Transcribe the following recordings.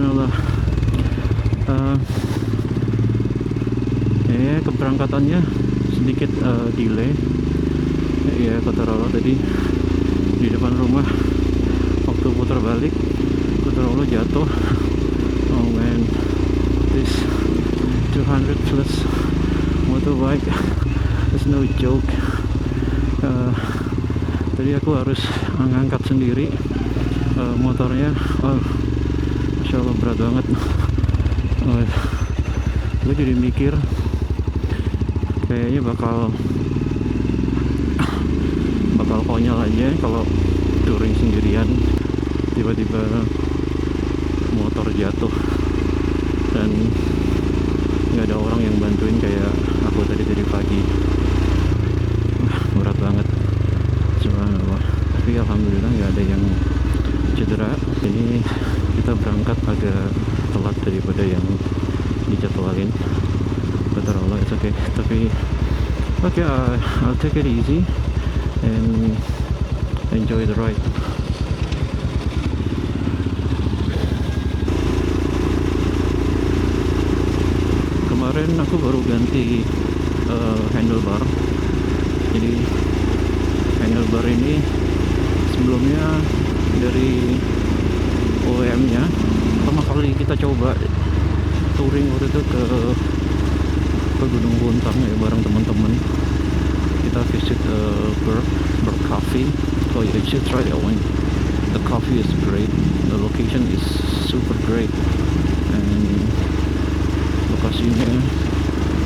subhanallah. uh, Keberangkatannya sedikit delay ya, kata Rolo tadi di depan rumah waktu putar balik, kata Rolo jatuh. Oh man, this 200 plus motorbike is no joke. Tadi aku harus ngangkat sendiri motornya. Oh, Masya Allah berat banget. Gue jadi mikir kayaknya bakal konyol aja kalau touring sendirian tiba-tiba motor jatuh dan nggak ada orang yang bantuin kayak aku tadi pagi. Berat banget, subhanallah. Tapi alhamdulillah nggak ada yang cedera. Ini kita berangkat agak telat daripada yang dijadwalin. Betul Allah, it's okay. Tapi okay, I'll take it easy and enjoy the ride. Kemarin aku baru ganti handlebar. Jadi handlebar ini sebelumnya dari OEM nya pertama kali kita coba touring waktu itu ke Gunung Puntang ya bareng teman-teman. Kita visit Berg Coffee. Oh yeah, you should try that one. The coffee is great, the location is super great, and lokasinya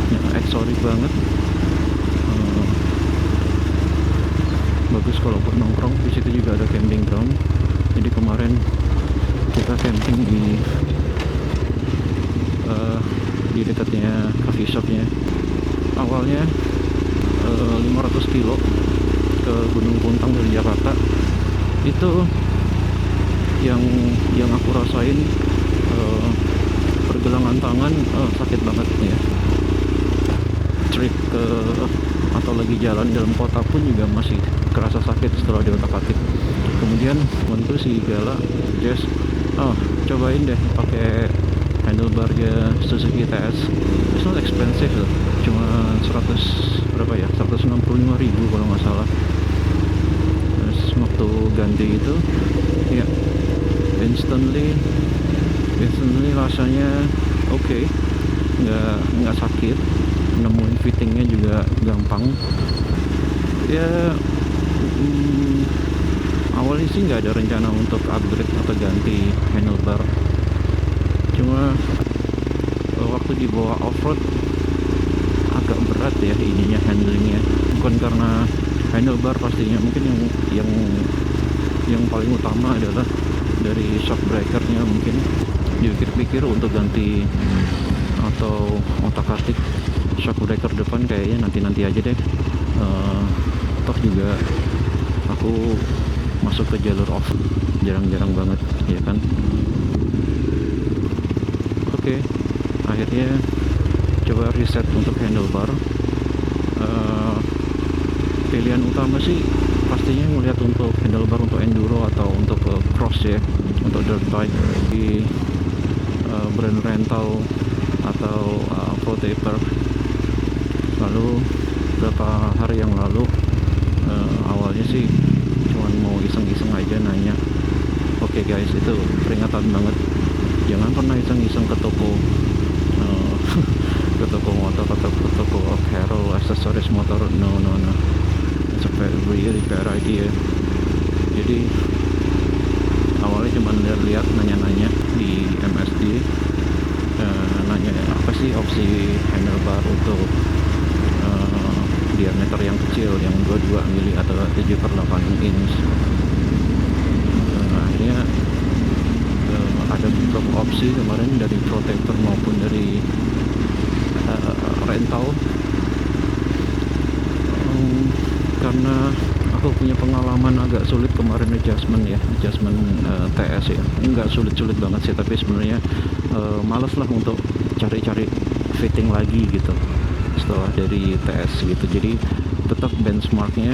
ya, eksotik banget. Bagus kalau buat nongkrong. Di situ juga ada camping ground. Jadi kemarin kita camping di dekatnya coffee shopnya. Awalnya 500 kilo ke Gunung Puntang dari Jakarta. Itu yang aku rasain, pergelangan tangan sakit banget ya. Trip ke atau lagi jalan dalam kota pun juga masih kerasa sakit setelah diotak-atik. Kemudian tentu si Gala Jess, cobain deh pakai handlebarnya Suzuki TS. It's not expensive loh, cuma 165.000 kalau nggak salah. Terus waktu ganti itu ya instantly rasanya oke. nggak sakit, nemuin fittingnya juga gampang ya. Awalnya sih nggak ada rencana untuk upgrade atau ganti handlebar, cuma waktu dibawa off-road agak berat ya ininya, handlingnya. Bukan karena handlebar pastinya, mungkin yang paling utama adalah dari shock breakernya. Mungkin dipikir-pikir untuk ganti atau otak-atik shock breaker depan kayaknya nanti aja deh. Toh juga aku masuk ke jalur off jarang-jarang banget ya kan. Oke, akhirnya coba reset untuk handlebar. Pilihan utama sih pastinya melihat untuk handlebar untuk enduro atau untuk cross ya, untuk dirt bike di brand rental atau Pro Taper. Lalu beberapa hari yang lalu awalnya sih cuman mau iseng-iseng aja nanya, oke guys, itu peringatan banget, jangan pernah iseng-iseng ke toko ke toko motor atau ke toko apparel aksesoris motor. No, it's a really bad idea. Jadi awalnya cuma lihat nanya-nanya di MSD, nanya apa sih opsi handlebar untuk diameter yang kecil, yang 22 mili atau 7/8 inch. Akhirnya ada beberapa opsi kemarin dari Pro Taper maupun dari rental. Karena aku punya pengalaman agak sulit kemarin adjustment TS ya. Enggak sulit-sulit banget sih, tapi sebenarnya males lah untuk cari-cari fitting lagi gitu setelah dari TS gitu. Jadi tetap benchmarknya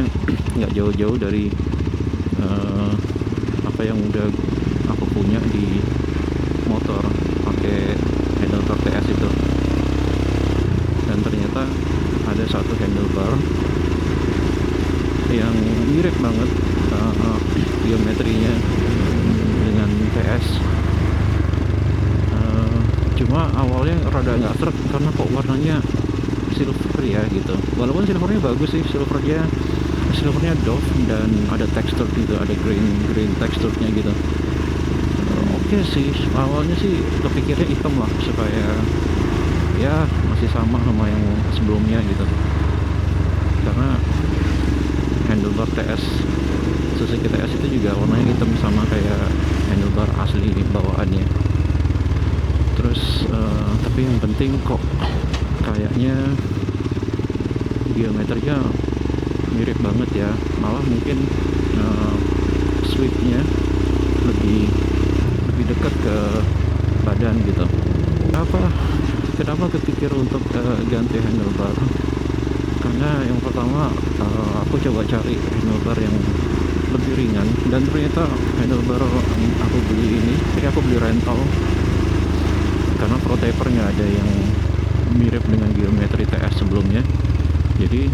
nggak jauh-jauh dari apa yang udah aku punya di motor. handlebar yang mirip banget geometrinya dengan TS. Cuma awalnya rada nggak sreg karena kok warnanya silver ya gitu. Walaupun silvernya bagus sih, silvernya doff dan ada tekstur gitu, ada green teksturnya gitu. Oke sih, awalnya sih kepikirnya hitam lah supaya ya masih sama yang sebelumnya gitu. Karena handlebar TS Suzuki TS itu juga warnanya hitam sama kayak handlebar asli bawaannya. Terus tapi yang penting kok kayaknya geometrinya mirip banget ya, malah mungkin sweepnya lebih dekat ke badan gitu. Kenapa kepikir untuk ganti handlebar? Karena yang pertama aku coba cari handlebar yang lebih ringan dan ternyata handlebar yang aku beli ini, aku beli rental karena prototyper nggak ada yang mirip dengan geometri TS sebelumnya. Jadi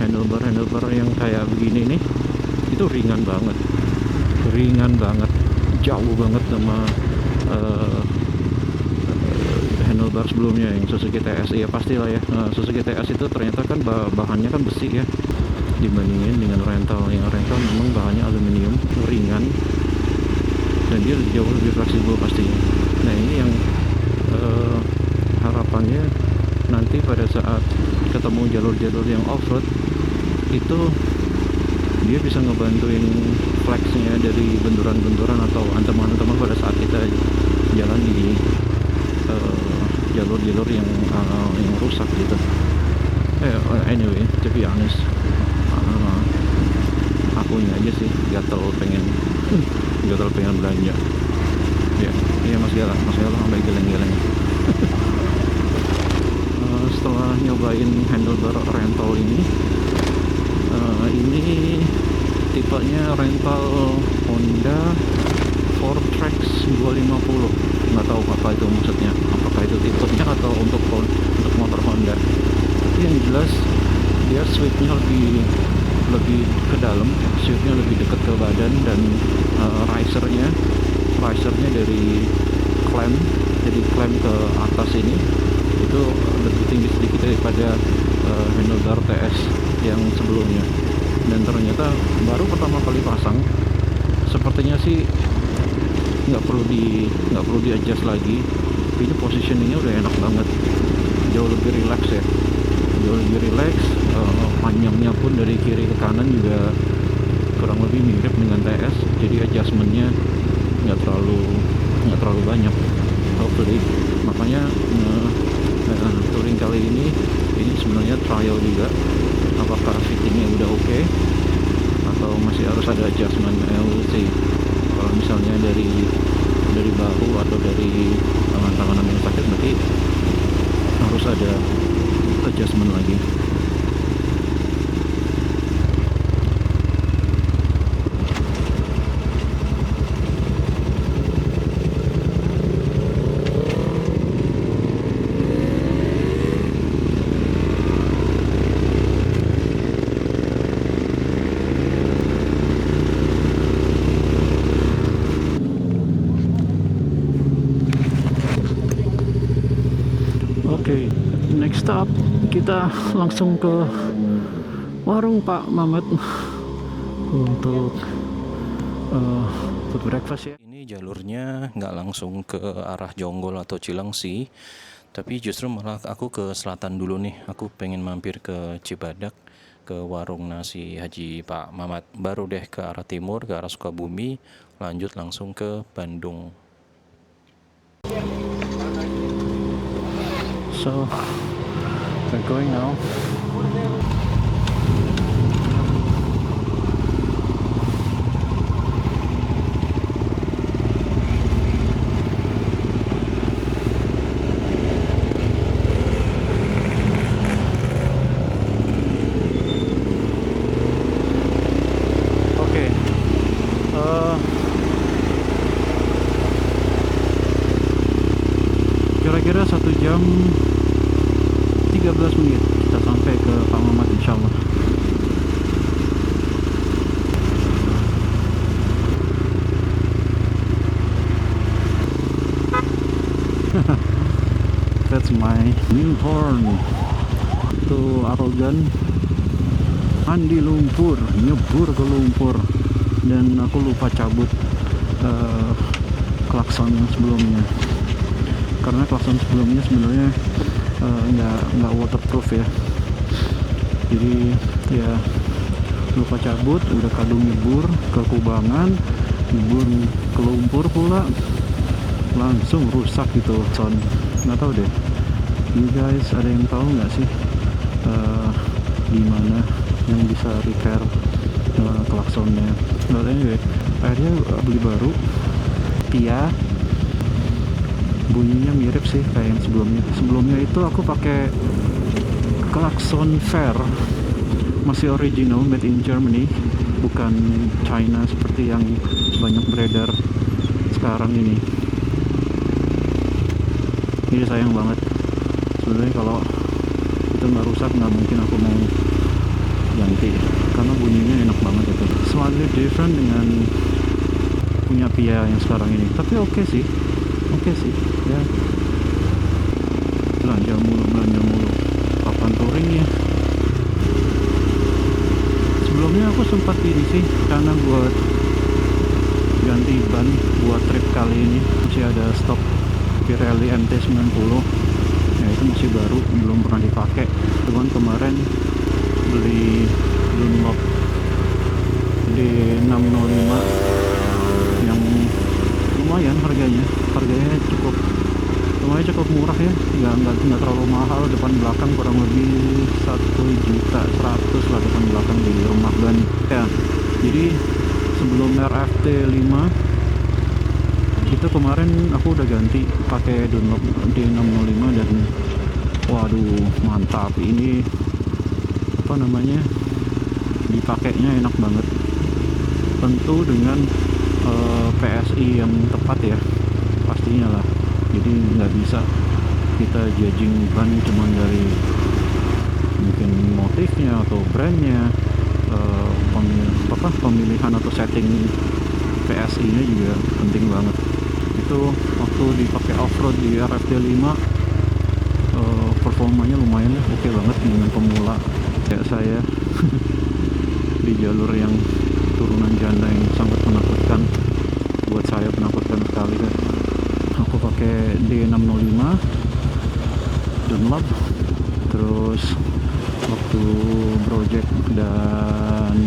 handlebar yang kayak begini nih itu ringan banget, jauh banget sama handlebar sebelumnya yang Suzuki TS. Ya pastilah ya, Suzuki TS itu ternyata kan bahannya kan besi ya, dibandingin dengan rental. Yang rental memang bahannya aluminium, ringan, dan dia jauh lebih fleksibel pastinya. Nah ini yang harapannya nanti pada saat ketemu jalur-jalur yang off-road itu dia bisa ngebantuin flexnya dari benturan-benturan atau ancaman-ancaman pada saat kita jalan di jalur-jalur yang rusak gitu. Anyway, to be honest, akunya aja sih gatel pengen belanja. Ya Mas Galang sampai geleng-geleng. Setelah nyobain handlebar rental ini tipenya rental Honda 4Trax 250. Nggak tahu apa itu maksudnya, apakah itu tipenya atau untuk motor Honda. Tapi yang jelas dia sweepnya lebih ke dalam, sweepnya lebih dekat ke badan, dan risernya dari klem ke atas ini itu lebih tinggi sedikit daripada handlebar TS yang sebelumnya. Dan ternyata baru pertama kali pasang sepertinya sih nggak perlu di adjust lagi. Ini positioningnya udah enak banget, jauh lebih relax ya, panjangnya pun dari kiri ke kanan juga kurang lebih mirip dengan TS, jadi adjustmentnya nggak terlalu banyak hopefully. Makanya touring kali ini sebenarnya trial juga, apakah fittingnya udah oke atau masih harus ada adjustment. We'll see. Kalau misalnya dari bahu atau dari tangan-tangan yang sakit, berarti harus ada adjustment lagi. Oke, next stop kita langsung ke warung Pak Mamat untuk food breakfast ya. Ini jalurnya nggak langsung ke arah Jonggol atau Cilengsi, tapi justru malah aku ke selatan dulu nih. Aku pengen mampir ke Cibadak, ke warung nasi Haji Pak Mamat, baru deh ke arah timur, ke arah Sukabumi, lanjut langsung ke Bandung. So we're going now. Kira-kira 1 jam 13 menit kita sampai ke Pak Mamat insyaallah. That's my new horn. Itu arogan mandi lumpur, nyebur ke lumpur, dan aku lupa cabut klakson yang sebelumnya, karena klakson sebelumnya sebenarnya nggak waterproof ya, jadi ya lupa cabut, udah kadung nyebur ke kubangan, nyebur ke lumpur pula, langsung rusak gitu sound. Nggak tahu deh, you guys ada yang tahu nggak sih gimana yang bisa repair klaksonnya? But anyway, akhirnya beli baru. Pia bunyinya mirip sih kayak yang sebelumnya itu aku pakai klakson Fair, masih original, made in Germany, bukan China seperti yang banyak beredar sekarang ini. Ini sayang banget sebenarnya, kalau itu nggak rusak nggak mungkin aku mau ganti, karena bunyinya enak banget itu, slightly different dengan punya Pia yang sekarang ini. Tapi oke sih ya. Belanja mulu papan touringnya. Sebelumnya aku sempat ini sih, karena buat ganti ban buat trip kali ini masih ada stok Pirelli MT-90 ya, itu masih baru, belum pernah dipakai. Cuman kemarin beli Dunlop D605 yang lumayan harganya cukup murah ya, nggak terlalu mahal. Depan belakang kurang lebih 1.100.000 lah depan belakang di rumah ban ya. Jadi sebelum RFT 5 itu kemarin aku udah ganti pakai Dunlop D605 dan waduh mantap, ini apa namanya, dipakainya enak banget, tentu dengan PSI yang tepat ya pastinya lah. Jadi nggak bisa kita judging ban cuma dari mungkin motifnya atau brandnya, pemilihan atau setting PSI nya juga penting banget. Itu waktu dipakai off-road di RFT 5 performanya lumayan oke banget dengan pemula kayak saya di jalur yang turunan janda yang sangat menakutkan, buat saya menakutkan sekali kan. Aku pakai D605 Dunlop, terus waktu project dan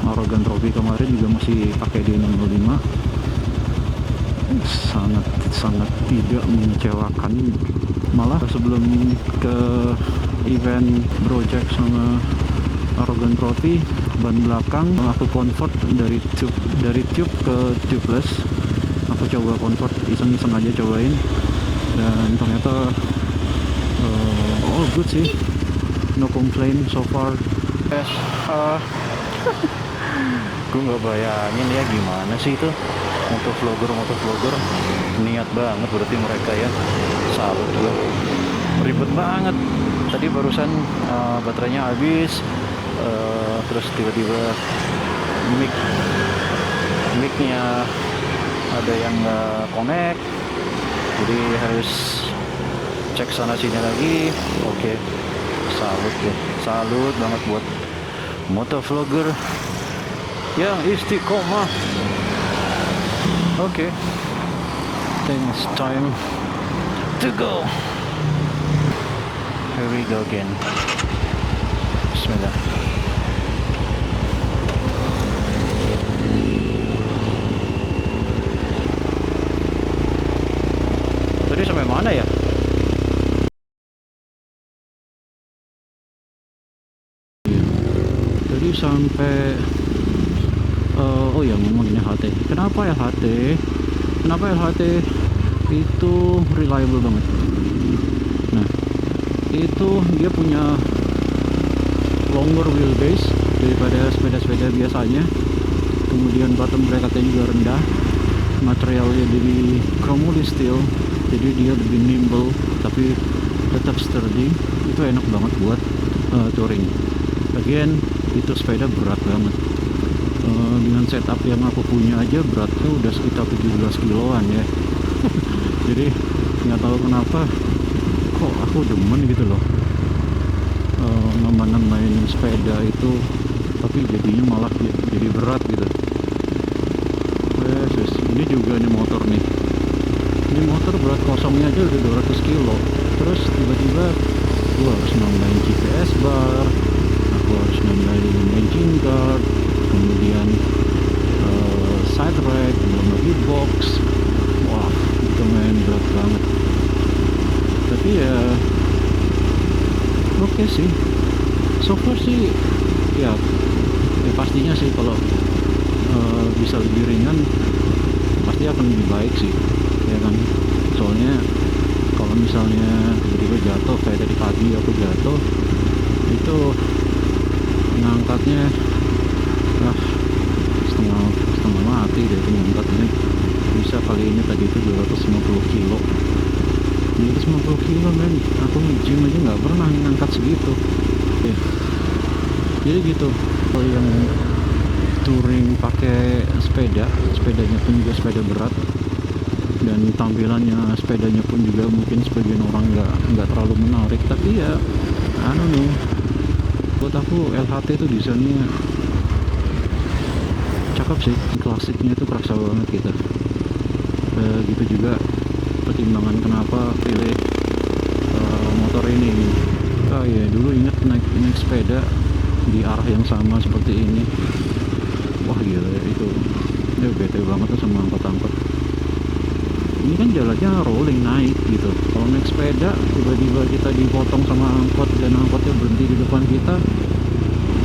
Arogan Trophy kemarin juga masih pakai D605. sangat tidak mengecewakan, malah sebelum ke event project sama Arogan Trophy, ban belakang aku convert dari tube ke tubeless. Aku coba convert iseng-iseng aja cobain, dan ternyata all good sih, no complaint so far. Gue nggak bayangin ya gimana sih itu motovlogger niat banget berarti mereka ya, salut gue. Ribet banget tadi barusan, baterainya habis, terus tiba-tiba mic-nya ada yang nggak connect, jadi harus cek sana sini lagi. Oke, salut banget buat motovlogger yang istiqomah. Oke, it's time to go. Here we go again. Bismillah. Tadi sampai mana ya? Tadi sampai oh ya, ngomongin HT. Kenapa LHT itu reliable banget? Nah, itu dia punya longer wheelbase daripada sepeda-sepeda biasanya. Kemudian bottom bracketnya juga rendah. Materialnya dari chromoly steel, jadi dia lebih nimble, tapi tetap sturdy, itu enak banget buat touring. Lagian itu sepeda berat banget. Dengan setup yang aku punya aja beratnya udah sekitar 17 kiloan ya. Jadi nggak tahu kenapa kok aku demen gitu loh main sepeda itu, tapi jadinya malah jadi berat gitu. Yes, ini juga nih motor nih. Ini motor berat kosongnya aja udah 200 kilo. Terus tiba-tiba gua harus nambahin GPS bar, aku harus nambahin engine guard, kemudian side rack, belum lagi box. Wah, itu main berat banget. Tapi ya oke sih. So far sih ya pastinya sih kalau bisa lebih ringan pasti akan lebih baik sih, ya kan. Soalnya kalau misalnya tiba-tiba jatuh kayak tadi pagi aku jatuh, itu ngangkatnya setengah mati deh itu ngangkatnya. Bisa kali ini tadi itu 250 kilo 250 kilo men, aku nge-gym aja nggak pernah ngangkat segitu ya. Jadi gitu, kalau yang touring pakai sepedanya pun juga sepeda berat, dan tampilannya sepedanya pun juga mungkin sebagian orang nggak terlalu menarik, tapi ya I don't know, buat aku LHT itu desainnya cakep sih, klasiknya itu kerasa banget gitu. Gitu juga pertimbangan kenapa pilih motor ini. Ya dulu inget naik sepeda di arah yang sama seperti ini. Wah gila itu ya, bete banget tuh sama angkot-angkot. Ini kan jalannya rolling naik gitu. Kalau naik sepeda tiba-tiba kita dipotong sama angkot dan angkotnya berhenti di depan kita,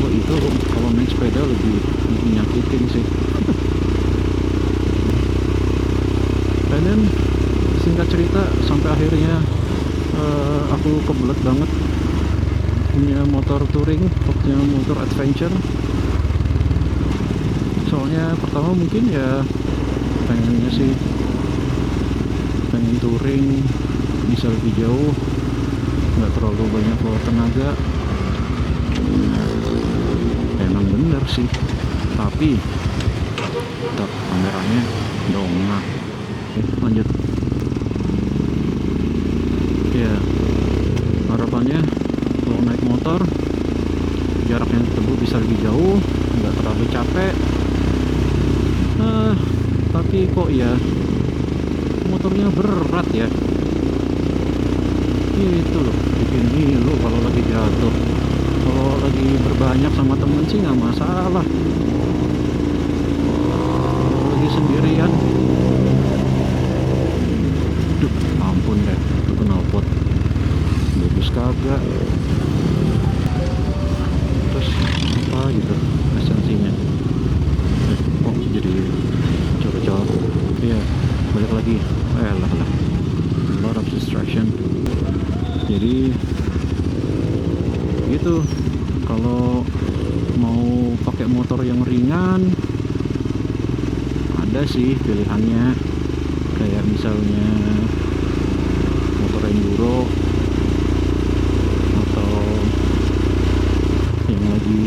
wah itu kalau naik sepeda lebih nyakitin sih. Dan singkat cerita sampai akhirnya aku kebelet banget punya motor touring, punya motor adventure. Soalnya pertama mungkin ya pengennya sih pengen touring bisa lebih jauh, nggak terlalu banyak bawa tenaga. Emang bener sih, tapi tetap kameranya dongak. Lanjut ya, harapannya kalau naik motor jarak yang ditempuh bisa lebih jauh, nggak terlalu capek. Tapi kok ya motornya berat ya, itu loh bikin ngilu kalau lagi jatuh. Kalau lagi berbanyak sama temen sih nggak masalah, kalau lagi sendirian duh ampun deh, itu knalpot bagus kagak, terus apa gitu esensinya. Oh jadi cocok ya, balik lagi lah a lot of distraction. Jadi gitu, kalau mau pakai motor yang ringan ada sih pilihannya, kayak misalnya motor enduro atau yang lagi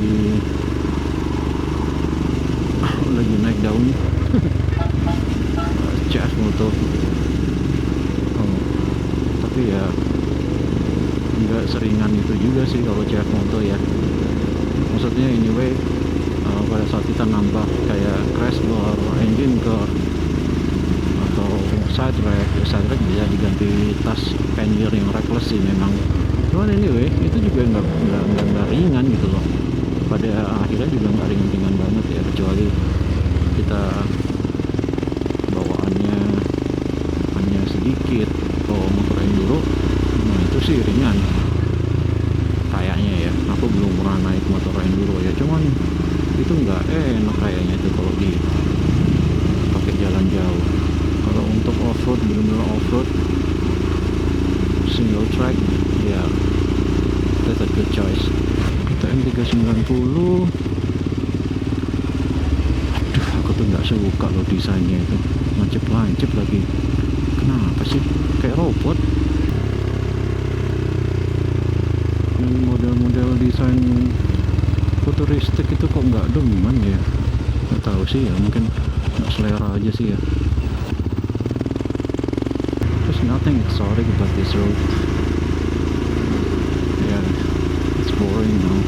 naik daun CF motor. Tapi ya nggak seringan itu juga sih kalau CF motor ya. Maksudnya anyway, pada saat kita nambah kayak crash bar, engine guard atau side rack bisa diganti tas pannier yang rackless sih memang. Cuman anyway itu juga nggak ringan gitu loh, pada akhirnya juga nggak ringan banget ya, kecuali kita bawaannya hanya sedikit. Kalau motor enduro nah itu sih ringan kayaknya ya, aku belum pernah naik motor enduro ya, cuman itu nggak enak kayaknya itu kalau di pakai jalan jauh. Kalau untuk off-road, benar-benar off-road single track ya, that's a good choice. TM 390, aduh aku tuh nggak suka loh desainnya itu, lancip lagi. Kenapa sih kayak robot? desain futuristik itu kok nggak demen ya, nggak tahu sih ya, mungkin nggak selera aja sih ya. There's nothing exotic about this road. Yeah, it's boring now.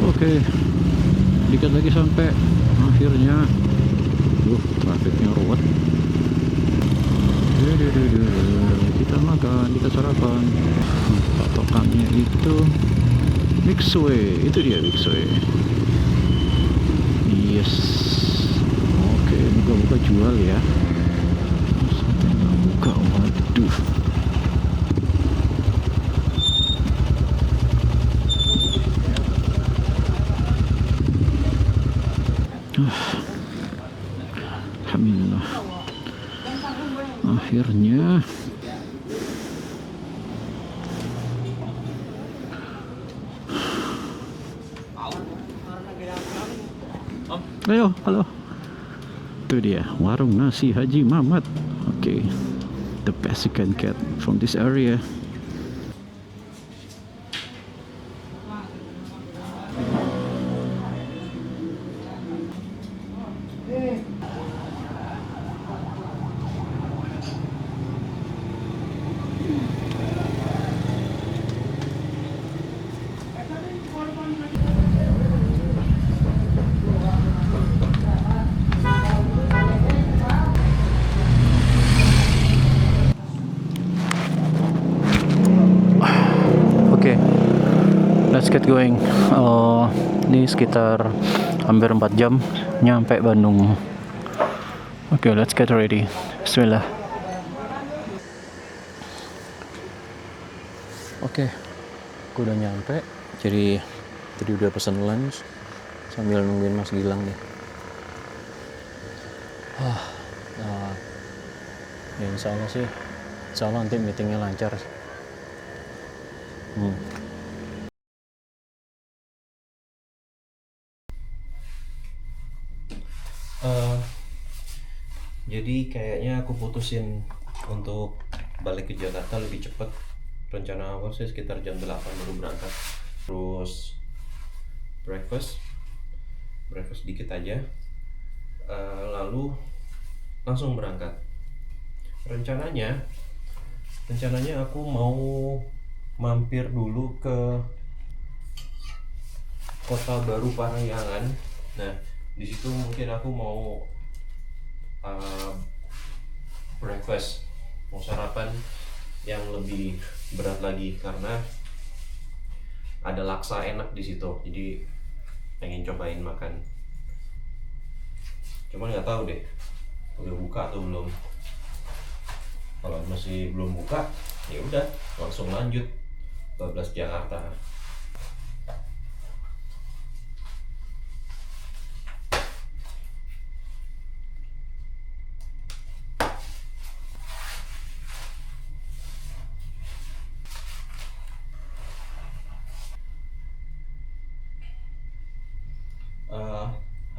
Oke, dikit lagi sampai akhirnya. Trafiknya ruwet. Kita makan, kita sarapan. Patokannya itu Mixway, itu dia Mixway. Yes. Oke, buka-buka jual ya. Sampai nggak buka, waduh. Alhamdulillah, akhirnya ayo, halo, itu dia warung nasi Haji Mamat. Oke, the best you can get from this area. Oke, let's get going. Ini sekitar hampir 4 jam nyampe Bandung. Oke, let's get ready. Bismillah. Oke, aku udah nyampe. Jadi tadi udah pesen lunch sambil nungguin Mas Gilang nih. Ya insya Allah sih, insya Allah nanti meetingnya lancar. Jadi kayaknya aku putusin untuk balik ke Jakarta lebih cepat. Rencana awal sih sekitar jam 8 baru berangkat. Terus breakfast dikit aja, lalu langsung berangkat. Rencananya aku mau mampir dulu ke Kota Baru Parahyangan. Nah, di situ mungkin aku mau breakfast, mau sarapan yang lebih berat lagi karena ada laksa enak di situ. Jadi pengen cobain makan. Cuman nggak tahu deh udah buka atau belum. Kalau masih belum buka, ya udah langsung lanjut ke Blas Jakarta.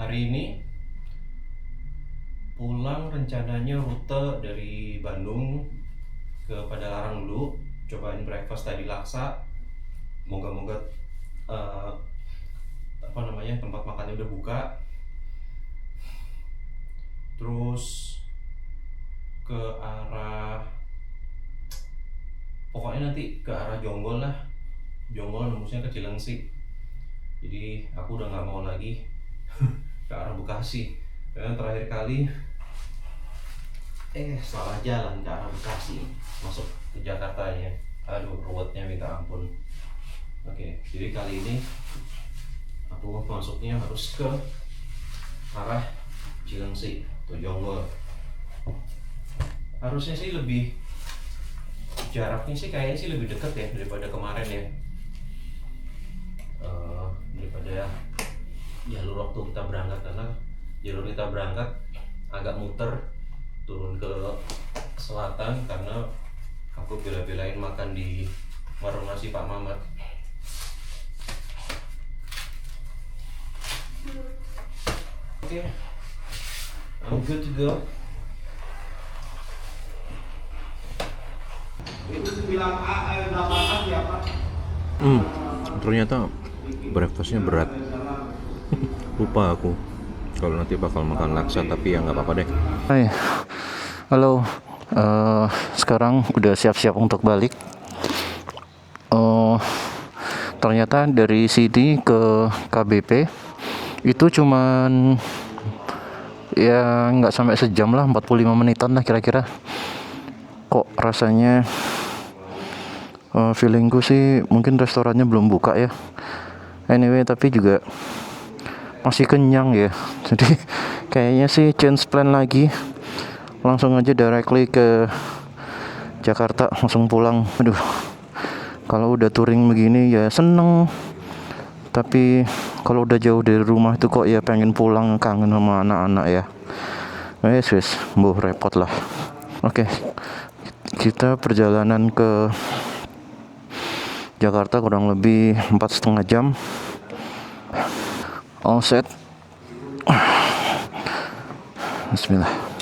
Hari ini pulang rencananya rute dari Bandung ke Padalarang dulu, cobain breakfast tadi laksa. Moga-moga tempat makannya udah buka. Terus ke arah, pokoknya nanti ke arah Jonggol lah. Jonggol nembusnya ke Cilengsi. Jadi aku udah nggak mau lagi ke arah Bekasi. Karena terakhir kali salah jalan ke arah Bekasi masuk ke Jakartanya. Aduh, ruwetnya minta ampun. Oke, jadi kali ini aku masuknya harus ke arah Cilengsi atau Jonggol. Harusnya sih lebih, jaraknya sih kayaknya sih lebih dekat ya daripada kemarin ya. Daripada jalur waktu kita berangkat, karena jalur kita berangkat agak muter turun ke selatan karena aku bela-belain makan di warung nasi Pak Mamat. Okay. I'm good to go. Itu 98 ya Pak? Ternyata breakfastnya berat. Lupa aku kalau nanti bakal makan laksa, tapi ya nggak apa-apa deh. Hai, halo. Sekarang udah siap-siap untuk balik. Ternyata dari sini ke KBP itu cuman ya nggak sampai sejam lah, 45 menitan lah kira-kira. Kok rasanya feelingku sih mungkin restorannya belum buka ya. Anyway, tapi juga masih kenyang ya. Jadi kayaknya sih change plan lagi. Langsung aja directly ke Jakarta, langsung pulang. Aduh, kalau udah touring begini ya seneng. Tapi kalau udah jauh dari rumah itu kok ya pengen pulang, kangen sama anak-anak ya. Wes, repot lah. Oke, kita perjalanan ke Jakarta kurang lebih 4,5 jam. All set. Bismillah.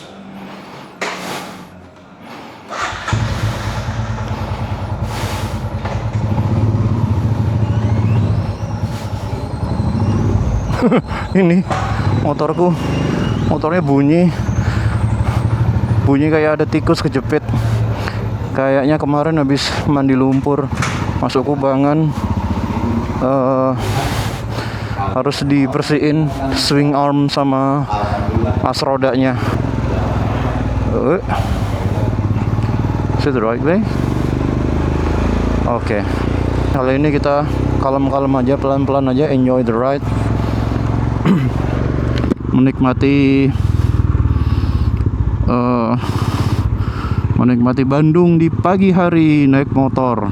Ini motornya bunyi kayak ada tikus kejepit. Kayaknya kemarin habis mandi lumpur, masuk kubangan, harus dibersihin swing arm sama as rodanya. Is it the right way? Oke. Kali ini kita kalem-kalem aja, pelan-pelan aja, enjoy the ride. menikmati Bandung di pagi hari naik motor,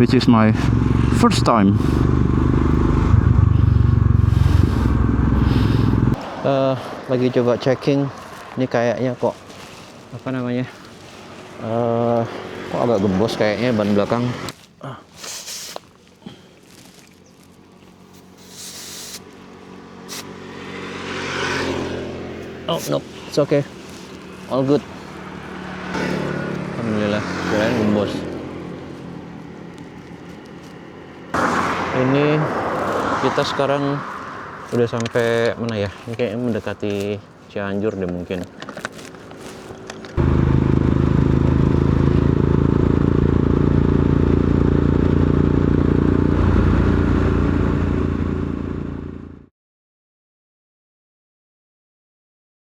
which is my first time. Lagi coba checking, ini kayaknya kok apa namanya, kok agak gembos kayaknya ban belakang. Oh no, it's okay, all good. Alhamdulillah, kirain gembos. Ini kita sekarang udah sampai mana ya? Ini kayaknya mendekati Cianjur deh mungkin.